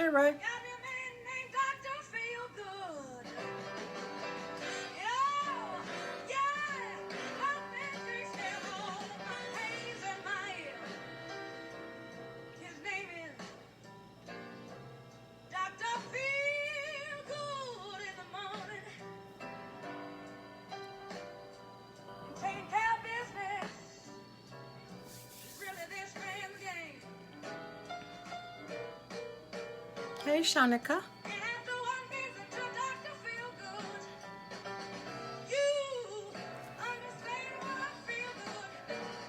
Hey, Ray. Got a man named Dr. Feelgood. Oh, yeah. Up and drinks their own haze in my ear. His name is Dr. Feelgood in the morning. Taking care of business. It's really this man's game. Hey, Shanika. And after one visit to Dr. Feelgood, you understand why Feelgood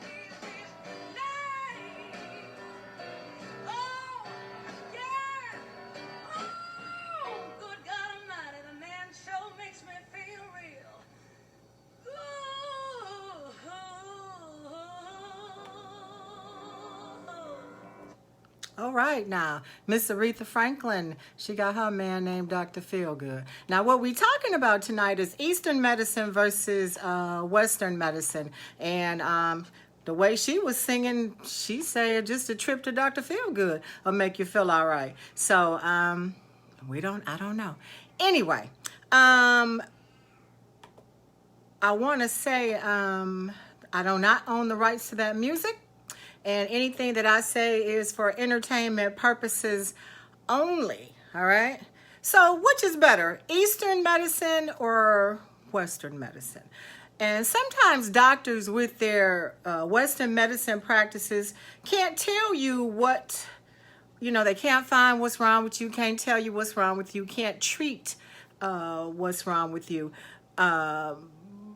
is his name. Oh, yeah. Oh, good God Almighty, the man show makes me feel real. All right, now, Miss Aretha Franklin, she got her man named Dr. Feelgood. Now, what we're talking about tonight is Eastern medicine versus Western medicine. And the way she was singing, she said just a trip to Dr. Feelgood will make you feel all right. So, I don't know. Anyway, I want to say I do not own the rights to that music. And anything that I say is for entertainment purposes only, all right? So which is better, Eastern medicine or Western medicine? And sometimes doctors with their Western medicine practices can't tell you what, they can't find what's wrong with you, can't tell you what's wrong with you, can't treat what's wrong with you.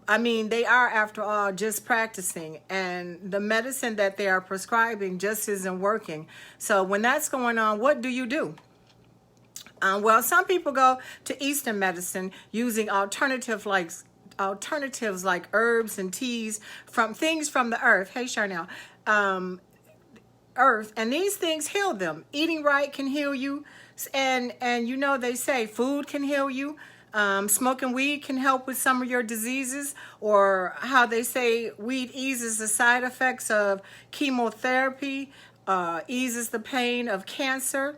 They are, after all, just practicing, and the medicine that they are prescribing just isn't working. So when that's going on, what do you do? Well, some people go to Eastern medicine using alternatives like herbs and teas from things from the earth. Hey, Charnel. Earth, and these things heal them. Eating right can heal you, and they say food can heal you. Smoking weed can help with some of your diseases, or how they say weed eases the side effects of chemotherapy, eases the pain of cancer.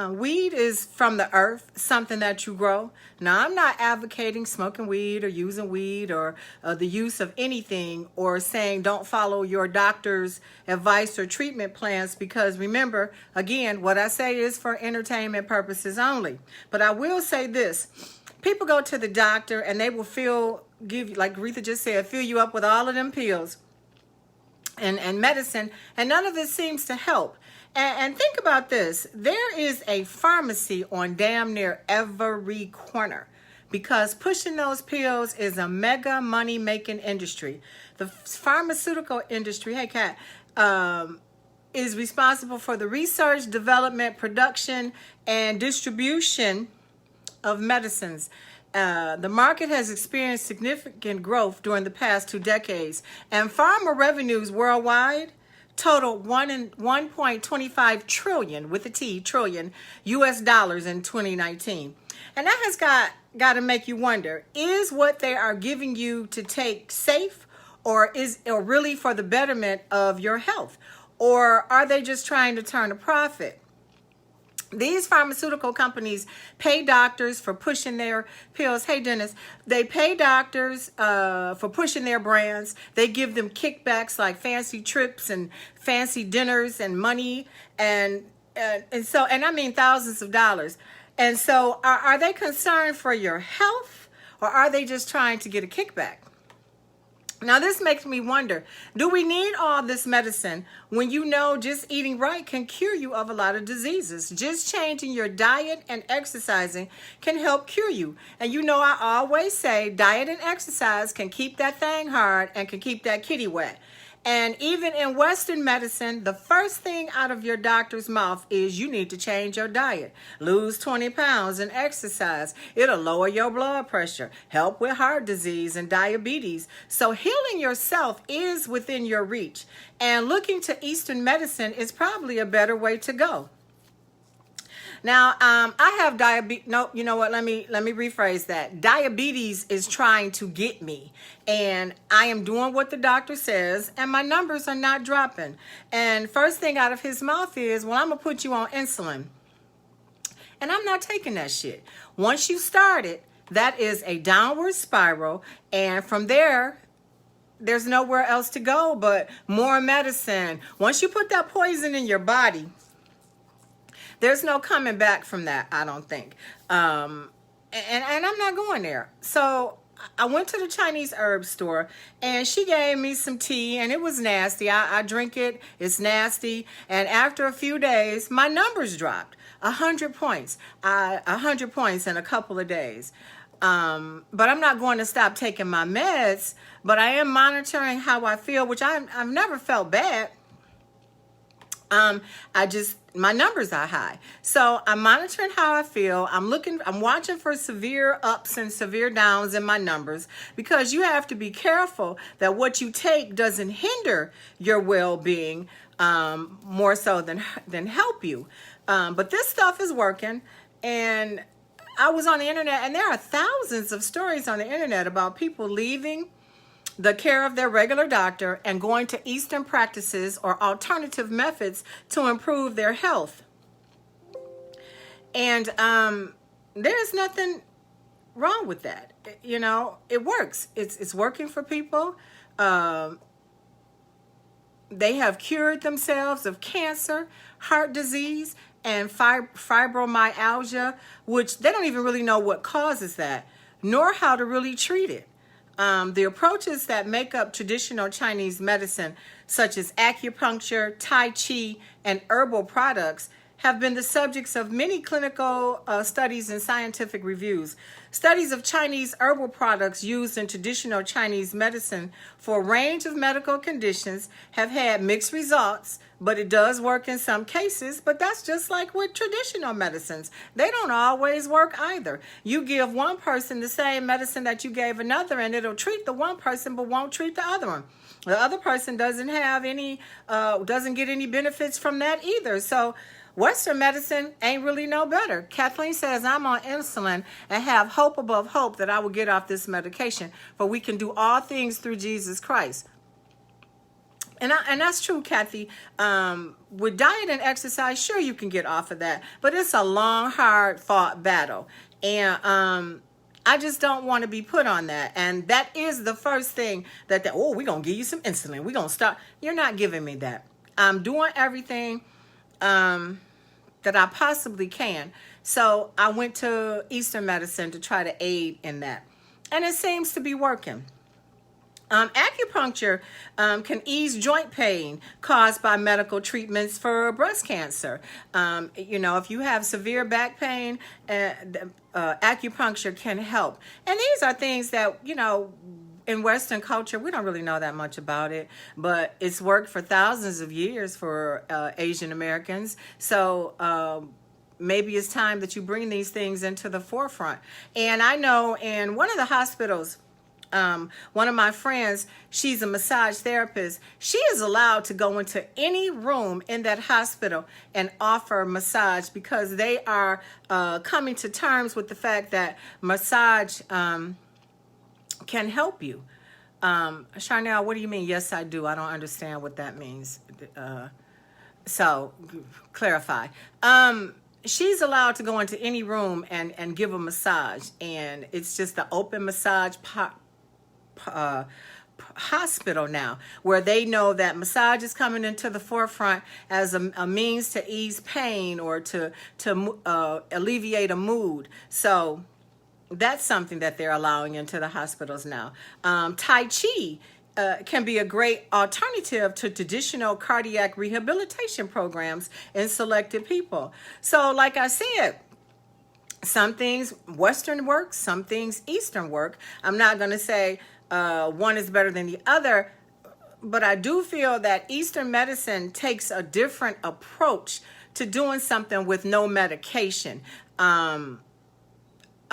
Weed is from the earth, something that you grow. Now, I'm not advocating smoking weed or using weed or the use of anything, or saying don't follow your doctor's advice or treatment plans, because remember, again, what I say is for entertainment purposes only. But I will say this. People go to the doctor and they will give you, like Aretha just said, fill you up with all of them pills and medicine, and none of it seems to help. And think about this. There is a pharmacy on damn near every corner, because pushing those pills is a mega money-making industry. The pharmaceutical industry, hey, Kat, is responsible for the research, development, production, and distribution of medicines. The market has experienced significant growth during the past 2 decades, and pharma revenues worldwide total 1.25 trillion with a T, trillion US dollars in 2019. And that has got to make you wonder, is what they are giving you to take safe, or really for the betterment of your health? Or are they just trying to turn a profit? These pharmaceutical companies pay doctors for pushing their pills. Hey, Dennis, they pay doctors for pushing their brands. They give them kickbacks like fancy trips and fancy dinners and money and thousands of dollars. And so are they concerned for your health, or are they just trying to get a kickback? Now, this makes me wonder, do we need all this medicine when just eating right can cure you of a lot of diseases? Just changing your diet and exercising can help cure you. And I always say diet and exercise can keep that thing hard and can keep that kitty wet. And even in Western medicine, the first thing out of your doctor's mouth is you need to change your diet. Lose 20 pounds and exercise. It'll lower your blood pressure, help with heart disease and diabetes. So healing yourself is within your reach. And looking to Eastern medicine is probably a better way to go. Now, I have diabetes. No, you know what? Let me rephrase that. Diabetes is trying to get me, and I am doing what the doctor says, and my numbers are not dropping. And first thing out of his mouth is, well, I'm going to put you on insulin. And I'm not taking that shit. Once you start it, that is a downward spiral. And from there, there's nowhere else to go but more medicine. Once you put that poison in your body, there's no coming back from that, I don't think. And I'm not going there. So I went to the Chinese herb store and she gave me some tea and it was nasty. I drink it, it's nasty. And after a few days, my numbers dropped 100 points. 100 points in a couple of days. But I'm not going to stop taking my meds, but I am monitoring how I feel, which I've never felt bad. My numbers are high. So I'm monitoring how I feel. I'm watching for severe ups and severe downs in my numbers, because you have to be careful that what you take doesn't hinder your well-being, more so than help you. But this stuff is working, and I was on the internet, and there are thousands of stories on the internet about people leaving the care of their regular doctor and going to Eastern practices or alternative methods to improve their health. And there's nothing wrong with that. You know, it works. It's working for people. They have cured themselves of cancer, heart disease, and fibromyalgia, which they don't even really know what causes that, nor how to really treat it. The approaches that make up traditional Chinese medicine, such as acupuncture, Tai Chi, and herbal products, have been the subjects of many clinical studies and scientific reviews. Studies of Chinese herbal products used in traditional Chinese medicine for a range of medical conditions have had mixed results, but it does work in some cases. But that's just like with traditional medicines. They don't always work either. You give one person the same medicine that you gave another, and it'll treat the one person but won't treat the other one. The other person doesn't get any benefits from that either. So Western medicine ain't really no better. Kathleen says, I'm on insulin and have hope above hope that I will get off this medication, for we can do all things through Jesus Christ. And that's true, Kathy. With diet and exercise, sure, you can get off of that, but it's a long, hard fought battle. And I just don't want to be put on that. And that is the first thing we're going to give you some insulin. We're going to start. You're not giving me that. I'm doing everything that I possibly can. So I went to Eastern medicine to try to aid in that. And it seems to be working. Acupuncture can ease joint pain caused by medical treatments for breast cancer. If you have severe back pain, acupuncture can help. And these are things that, in Western culture, we don't really know that much about it, but it's worked for thousands of years for Asian Americans. So maybe it's time that you bring these things into the forefront. And I know in one of the hospitals, one of my friends, she's a massage therapist. She is allowed to go into any room in that hospital and offer massage, because they are coming to terms with the fact that massage can help you. Charnel, what do you mean? Yes, I do. I don't understand what that means. So clarify. She's allowed to go into any room and give a massage, and it's just the open massage hospital now, where they know that massage is coming into the forefront as a means to ease pain or to alleviate a mood. So that's something that they're allowing into the hospitals now. Tai Chi can be a great alternative to traditional cardiac rehabilitation programs in selected people. So like I said, some things Western work, some things Eastern work. I'm not going to say one is better than the other, but I do feel that Eastern medicine takes a different approach to doing something with no medication.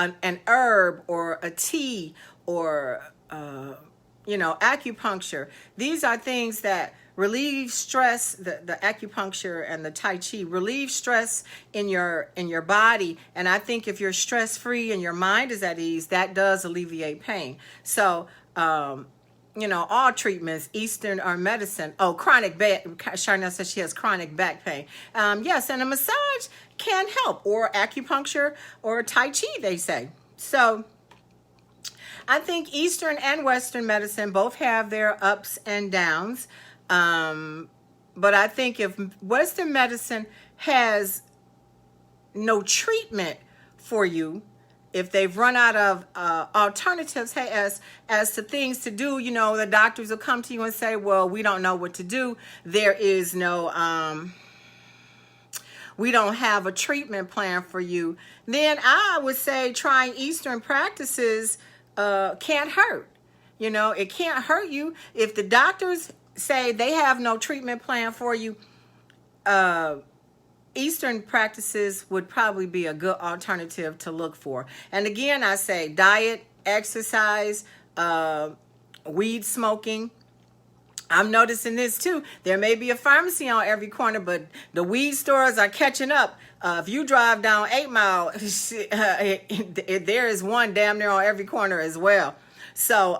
An herb or a tea or acupuncture. These are things that relieve stress. The acupuncture and the Tai Chi relieve stress in your body. And I think if you're stress free and your mind is at ease, that does alleviate pain. So all treatments, Eastern or medicine. Oh, chronic back. Charnel says she has chronic back pain. Yes, and a massage can help, or acupuncture, or Tai Chi, they say. So I think Eastern and Western medicine both have their ups and downs. But I think if Western medicine has no treatment for you, if they've run out of alternatives, hey, as to things to do, the doctors will come to you and say, well, we don't know what to do. There is no, we don't have a treatment plan for you. Then I would say trying Eastern practices can't hurt. It can't hurt you. If the doctors say they have no treatment plan for you, Eastern practices would probably be a good alternative to look for. And again, I say diet, exercise, weed smoking. I'm noticing this too. There may be a pharmacy on every corner, but the weed stores are catching up. If you drive down 8 Mile, there is one damn near on every corner as well. So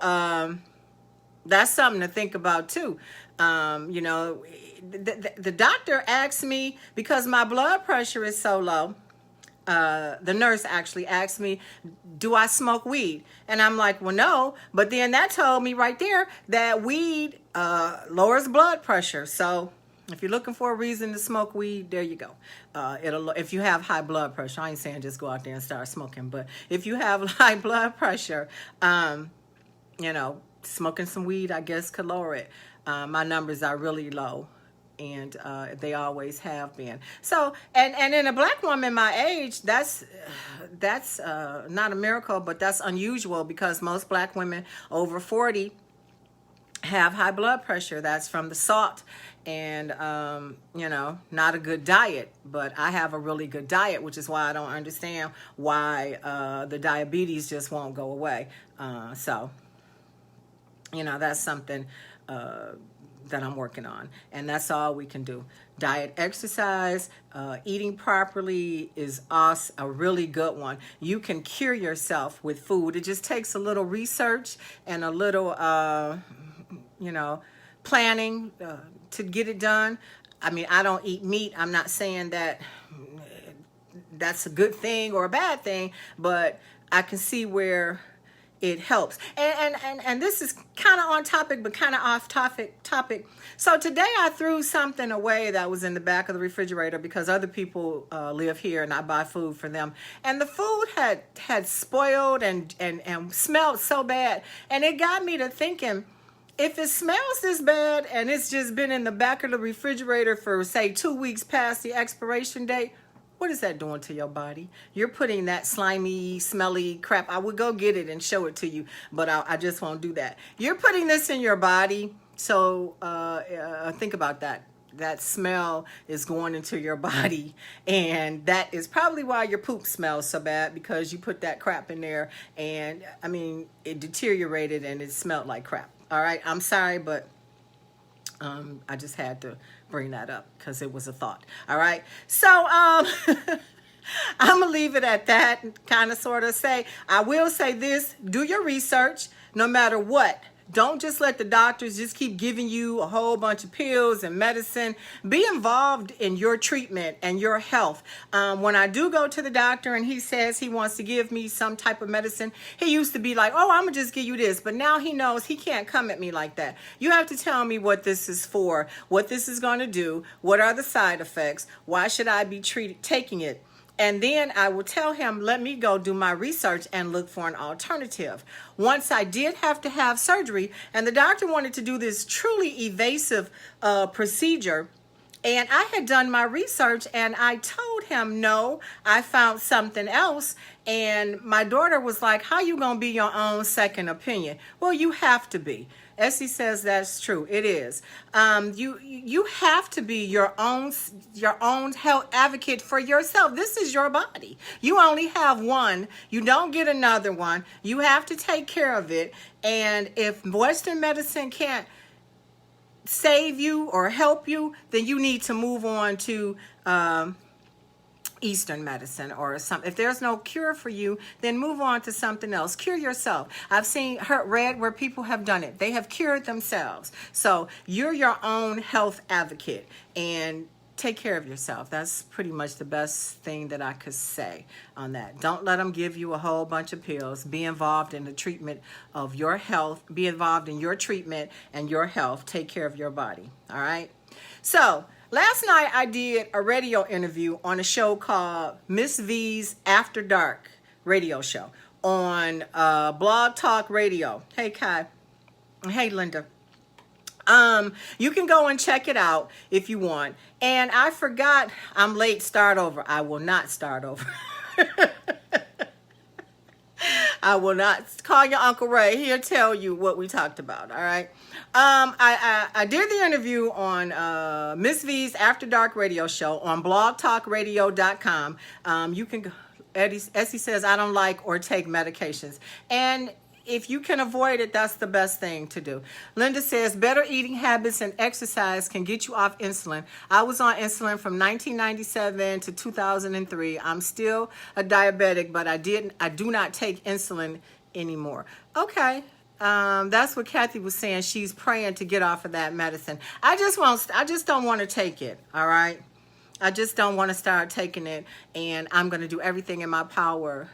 that's something to think about too. The doctor asked me, because my blood pressure is so low, the nurse actually asked me, do I smoke weed? And I'm like, well, no. But then that told me right there that weed lowers blood pressure. So if you're looking for a reason to smoke weed, there you go. If you have high blood pressure, I ain't saying just go out there and start smoking, but if you have high blood pressure, smoking some weed, I guess, could lower it. My numbers are really low, and they always have been. So, and in a black woman my age, that's not a miracle, but that's unusual, because most black women over 40 have high blood pressure. That's from the salt and, not a good diet. But I have a really good diet, which is why I don't understand why the diabetes just won't go away. So, that's something that I'm working on, and that's all we can do. Diet, exercise, eating properly is a really good one. You can cure yourself with food. It just takes a little research and a little, planning to get it done. I mean, I don't eat meat. I'm not saying that that's a good thing or a bad thing, but I can see where it helps. And this is kind of on topic, but kind of off topic. So today I threw something away that was in the back of the refrigerator, because other people live here and I buy food for them. And the food had spoiled and smelled so bad. And it got me to thinking, if it smells this bad and it's just been in the back of the refrigerator for, say, 2 weeks past the expiration date, what is that doing to your body? You're putting that slimy, smelly crap. I would go get it and show it to you, but I just won't do that. You're putting this in your body, so think about that. That smell is going into your body, and that is probably why your poop smells so bad, because you put that crap in there, and I mean, it deteriorated and it smelled like crap. All right, I'm sorry, but I just had to bring that up because it was a thought. All right, so I'm gonna leave it at that. Kind of, sort of say, I will say this: do your research, no matter what. Don't just let the doctors just keep giving you a whole bunch of pills and medicine. Be involved in your treatment and your health. When I do go to the doctor and he says he wants to give me some type of medicine, he used to be like, oh, I'm going to just give you this. But now he knows he can't come at me like that. You have to tell me what this is for, what this is going to do, what are the side effects, why should I be taking it? And then I will tell him, let me go do my research and look for an alternative. Once I did have to have surgery, and the doctor wanted to do this truly evasive procedure, and I had done my research and I told him, no, I found something else. And my daughter was like, how you going to be your own second opinion? Well, you have to be. Essie says that's true. It is. You have to be your own health advocate for yourself. This is your body. You only have one. You don't get another one. You have to take care of it. And if Western medicine can't save you or help you, then you need to move on to Eastern medicine or something. If there's no cure for you, then move on to something else. Cure yourself. I've read where people have done it. They have cured themselves. So you're your own health advocate, and take care of yourself. That's pretty much the best thing that I could say on that. Don't let them give you a whole bunch of pills. Be involved in the treatment of your health. Be involved in your treatment and your health. Take care of your body. All right? So, last night I did a radio interview on a show called Miss V's After Dark radio show on Blog Talk Radio. Hey, Kai. Hey, Linda. You can go and check it out if you want. And I forgot, I'm late, start over. I will not start over. I will not call your Uncle Ray. He'll tell you what we talked about. All right. I did the interview on Miss V's After Dark radio show on blogtalkradio.com. You can, Essie says, I don't like or take medications. And if you can avoid it, that's the best thing to do. Linda says, better eating habits and exercise can get you off insulin. I was on insulin from 1997 to 2003. I'm still a diabetic, but I do not take insulin anymore. Okay. That's what Kathy was saying. She's praying to get off of that medicine. I just don't want to take it. All right. I just don't want to start taking it, and I'm going to do everything in my power,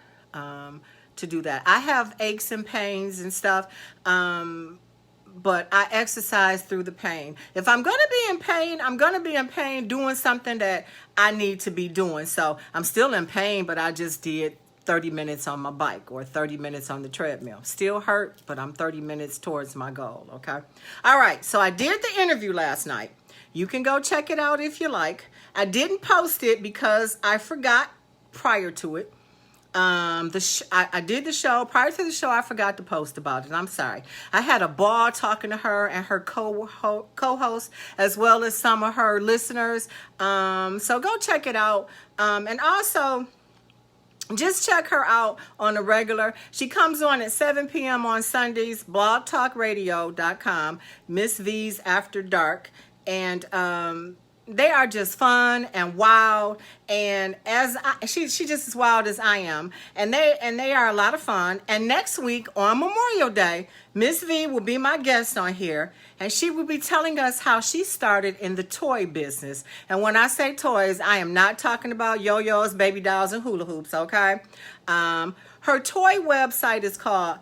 to do that. I have aches and pains and stuff, but I exercise through the pain. If I'm going to be in pain, I'm going to be in pain doing something that I need to be doing. So I'm still in pain, but I just did 30 minutes on my bike or 30 minutes on the treadmill. Still hurt, but I'm 30 minutes towards my goal, okay? All right, so I did the interview last night. You can go check it out if you like. I didn't post it because I forgot prior to it. I did the show. Prior to the show, I forgot to post about it. I'm sorry. I had a ball talking to her and her co-host, as well as some of her listeners. So go check it out. And also, just check her out on a regular. She comes on at 7 p.m. on Sundays, blogtalkradio.com, Miss V's After Dark. And they are just fun and wild, and she just as wild as I am, and they are a lot of fun. And next week on Memorial Day, Miss V will be my guest on here, and she will be telling us how she started in the toy business. And when I say toys, I am not talking about yo-yos, baby dolls, and hula hoops, okay? Her toy website is called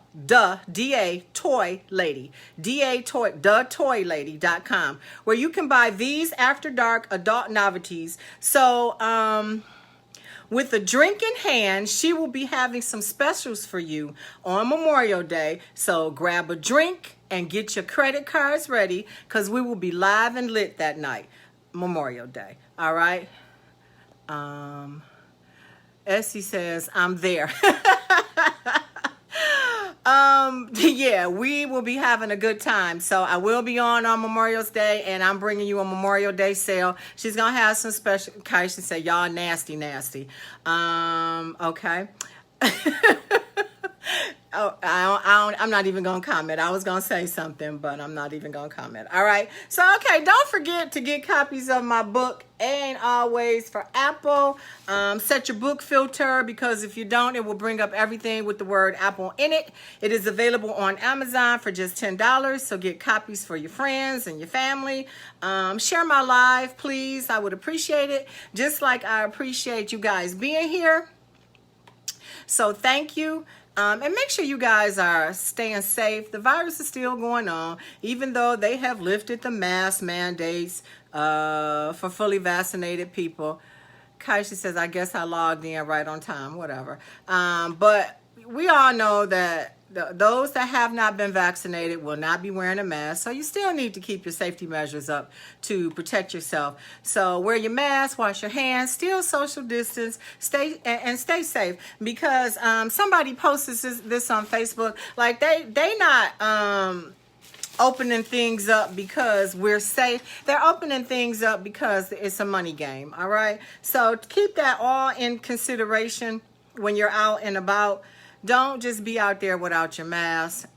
D-A Toy Lady, DAToylady.com, where you can buy these After Dark adult novelties. So, with a drink in hand, she will be having some specials for you on Memorial Day. So grab a drink and get your credit cards ready, because we will be live and lit that night, Memorial Day. All right? Essie says, I'm there. Yeah, we will be having a good time. So I will be on Memorial Day, and I'm bringing you a Memorial Day sale. She's going to have some special, Kaisha said, y'all nasty. Okay. Oh, I'm not even going to comment. I was going to say something, but I'm not even going to comment. All right. So, okay, don't forget to get copies of my book, Ain't Always for Apple. Set your book filter, because if you don't, it will bring up everything with the word Apple in it. It is available on Amazon for just $10. So get copies for your friends and your family. Share my live, please. I would appreciate it. Just like I appreciate you guys being here. So thank you. And make sure you guys are staying safe. The virus is still going on, even though they have lifted the mask mandates for fully vaccinated people. Kaisha says, I guess I logged in right on time, whatever. But we all know that those that have not been vaccinated will not be wearing a mask. So you still need to keep your safety measures up to protect yourself. So wear your mask, wash your hands, still social distance, stay safe. Because somebody posted this on Facebook, like they not opening things up because we're safe. They're opening things up because it's a money game. All right. So keep that all in consideration when you're out and about. Don't just be out there without your mask.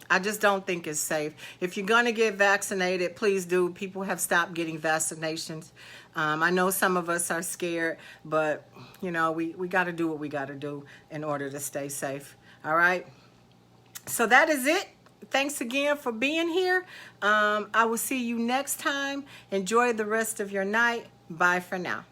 I just don't think it's safe. If you're going to get vaccinated, please do. People have stopped getting vaccinations. I know some of us are scared, but, you know, we got to do what we got to do in order to stay safe. All right? So that is it. Thanks again for being here. I will see you next time. Enjoy the rest of your night. Bye for now.